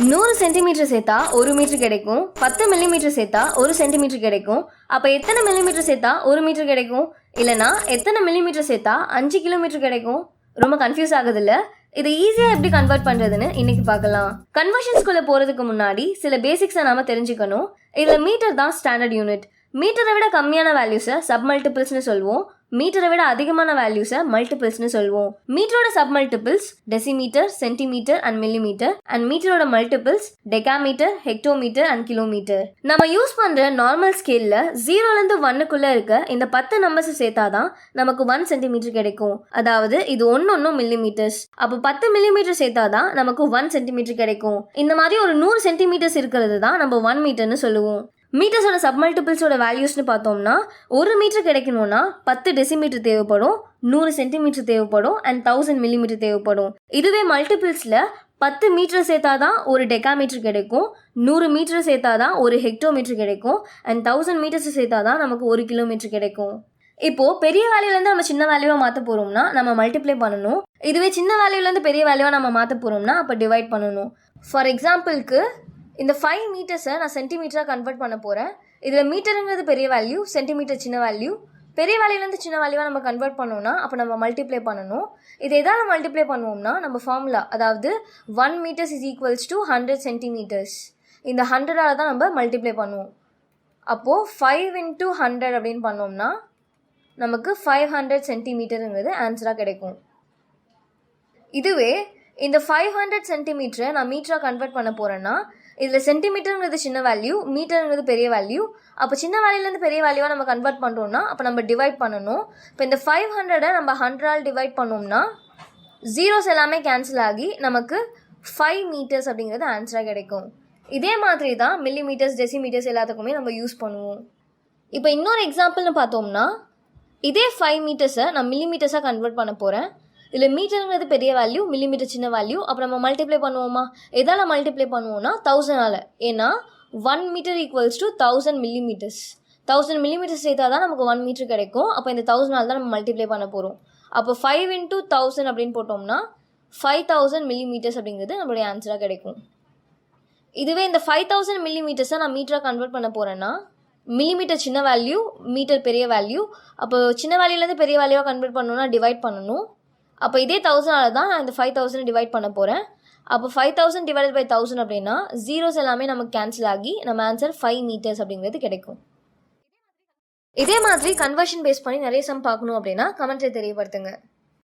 100 centimetre சேர்த்தா 1 metre கிடைக்கும். 10 millimetre சேர்த்தா 1 சென்டிமீட்டர் கிடைக்கும். அப்போ எத்தனை மில்லிமீட்டர் சேர்த்தா 1 மீட்டர் கிடைக்கும்? இல்லைனா எத்தனை மில்லிமீட்டர் சேர்த்தா 5 கிலோமீட்டர் கிடைக்கும்? ரொம்ப கன்ஃபியூஸ் ஆகுது இல்லை? இதை ஈஸியாக எப்படி கன்வெர்ட் பண்ணுறதுன்னு இன்னைக்கு பார்க்கலாம். கன்வர்ஷன்ஸ்குள்ளே போகிறதுக்கு முன்னாடி சில பேசிக்ஸை நாம் தெரிஞ்சுக்கணும். இதில் மீட்டர் தான் ஸ்டாண்டர்ட் யூனிட். மீட்டரை விட கம்மியான வேல்யூஸை சப் மல்டிபிள்ஸ்னு சொல்லுவோம். மீட்டரை விட அதிகமான வேல்யூஸை மல்டிபிள்ஸ்னு சொல்லுவோம். மீட்டரோட sub multiples decimetre, centimetre and millimetre. And மீட்டரோட multiples decametre, hectometre and kilometre. நம்ம யூஸ் பண்ணுற நார்மல் ஸ்கேலில் 0லேருந்து 1க்குள்ளே இருக்க இந்த 10 நம்பர்ஸ் சேர்த்தாதான் நமக்கு 1 சென்டிமீட்டர் கிடைக்கும். அதாவது இது ஒன்னொன்னும் மில்லிமீட்டர்ஸ். அப்போ 10 மில்லிமீட்டர் சேர்த்தாதான் நமக்கு 1 சென்டிமீட்டர் கிடைக்கும். இந்த மாதிரி ஒரு 100 சென்டிமீட்டர்ஸ் இருக்கிறது தான் நம்ம 1 மீட்டர்னு சொல்லுவோம். மீட்டர்ஸோட சப்மல்டிபிள்ஸோட வேல்யூஸ்னு பார்த்தோம்னா 1 மீட்டர் கிடைக்கணும்னா 10 டெசிமீட்டர் தேவைப்படும், 100 சென்டிமீட்டர் தேவைப்படும் அண்ட் 1000 மில்லிமீட்டர் தேவைப்படும். இதுவே மல்டிபிள்ஸில் 10 மீட்டர் சேர்த்தாதான் ஒரு டெகாமீட்டர் கிடைக்கும், 100 மீட்டர் சேர்த்தாதான் ஒரு ஹெக்டோமீட்டர் கிடைக்கும் அண்ட் 1000 மீட்டர்ஸ் சேர்த்தாதான் நமக்கு 1 கிலோமீட்டர் கிடைக்கும். இப்போது பெரிய வேல்யூலேருந்து நம்ம சின்ன வேல்யூவாக மாற்ற போகிறோம்னா நம்ம மல்டிப்ளை பண்ணணும். இதுவே சின்ன வேல்யூலேருந்து பெரிய வேல்யூவாக நம்ம மாற்ற போகிறோம்னா அப்போ டிவைட் பண்ணணும். ஃபார் எக்ஸாம்பிளுக்கு இந்த 5 மீட்டர்ஸை நான் சென்டிமீட்டராக கன்வெர்ட் பண்ண போகிறேன். இதில் மீட்டருங்கிறது பெரிய வேல்யூ, சென்டிமீட்டர் சின்ன வேல்யூ. பெரிய வேல்யூலேருந்து சின்ன வேல்யூவாக நம்ம கன்வெர்ட் பண்ணோம்னா அப்போ நம்ம மல்டிப்ளை பண்ணணும். இதை எதால் மல்டிப்ளை பண்ணுவோம்னா நம்ம ஃபார்முலா, அதாவது 1 metres is equals to 100 centimetres. இந்த 100ஆல் தான் நம்ம மல்டிப்ளை பண்ணுவோம். அப்போது 5 × 100 அப்படின்னு பண்ணோம்னா நமக்கு 500 சென்டிமீட்டருங்கிறது ஆன்சராக கிடைக்கும். இதுவே இந்த 500 சென்டிமீட்டரை நான் மீட்டராக கன்வெர்ட் பண்ண போகிறேன்னா இதில் சென்டிமீட்டருங்கிறது சின்ன வேல்யூ, மீட்டருங்கிறது பெரிய வேல்யூ. அப்போ சின்ன வேல்யூலேருந்து பெரிய வேல்யூவாக நம்ம கன்வெர்ட் பண்ணுறோம்னா அப்போ நம்ம டிவைட் பண்ணணும். இப்போ இந்த 500 நம்ம 100ஆல் டிவைட் பண்ணோம்னா ஜீரோஸ் எல்லாமே கேன்சல் ஆகி நமக்கு 5 மீட்டர்ஸ் அப்படிங்கிறது ஆன்சராக கிடைக்கும். இதே மாதிரி தான் மில்லிமீட்டர்ஸ், டெசிமீட்டர்ஸ் எல்லாத்துக்குமே நம்ம யூஸ் பண்ணுவோம். இப்போ இன்னொரு எக்ஸாம்பிள்னு பார்த்தோம்னா இதே 5 மீட்டர்ஸை நான் மில்லிமீட்டர்ஸாக கன்வெர்ட் பண்ண போகிறேன். இதில் மீட்டருங்கிறது பெரிய வேல்யூ, மில்லிமீட்டர் சின்ன வேல்யூ. அப்புறம் நம்ம மல்டிப்ளை பண்ணுவோமா? எதால் மல்டிப்ளை பண்ணுவோம்னா 1000ஆல். ஏன்னா 1 metre equals to 1000 millimetres. 1000 millimetres சேர்த்தா தான் நமக்கு 1 மீட்டர் கிடைக்கும். அப்போ இந்த 1000ஆல் தான் நம்ம மல்டிப்ளை பண்ண போகிறோம். அப்போ 5 × 1000 அப்படின்னு போட்டோம்னா 5000 மில்லிமீட்டர்ஸ் அப்படிங்கிறது நம்மளுடைய ஆன்சராக கிடைக்கும். இதுவே இந்த 5000 மில்லிமீட்டர்ஸை நான் மீட்டராக கன்வெர்ட் பண்ண போகிறேன்னா மில்லிமீட்டர் சின்ன வேல்யூ, மீட்டர் பெரிய வேல்யூ. அப்போ சின்ன வேல்யூலேருந்து பெரிய வேல்யூவாக கன்வெர்ட் பண்ணணும்னா டிவைட் பண்ணணும். அப்போ இதே 1000ஆல் தான் நான் இந்த 5000 டிவைட் பண்ண போகிறேன். அப்போ 5000 டிவைடட் பை 1000 அப்படின்னா ஜீரோஸ் எல்லாமே நமக்கு கேன்சல் ஆகி நம்ம ஆன்சர் 5 மீட்டர்ஸ் அப்படிங்கிறது கிடைக்கும். இதே மாதிரி கன்வர்ஷன் பேஸ் பண்ணி நிறைய சம் பார்க்கணும் அப்படின்னா கமெண்ட்ஸை தெரியப்படுத்துங்க.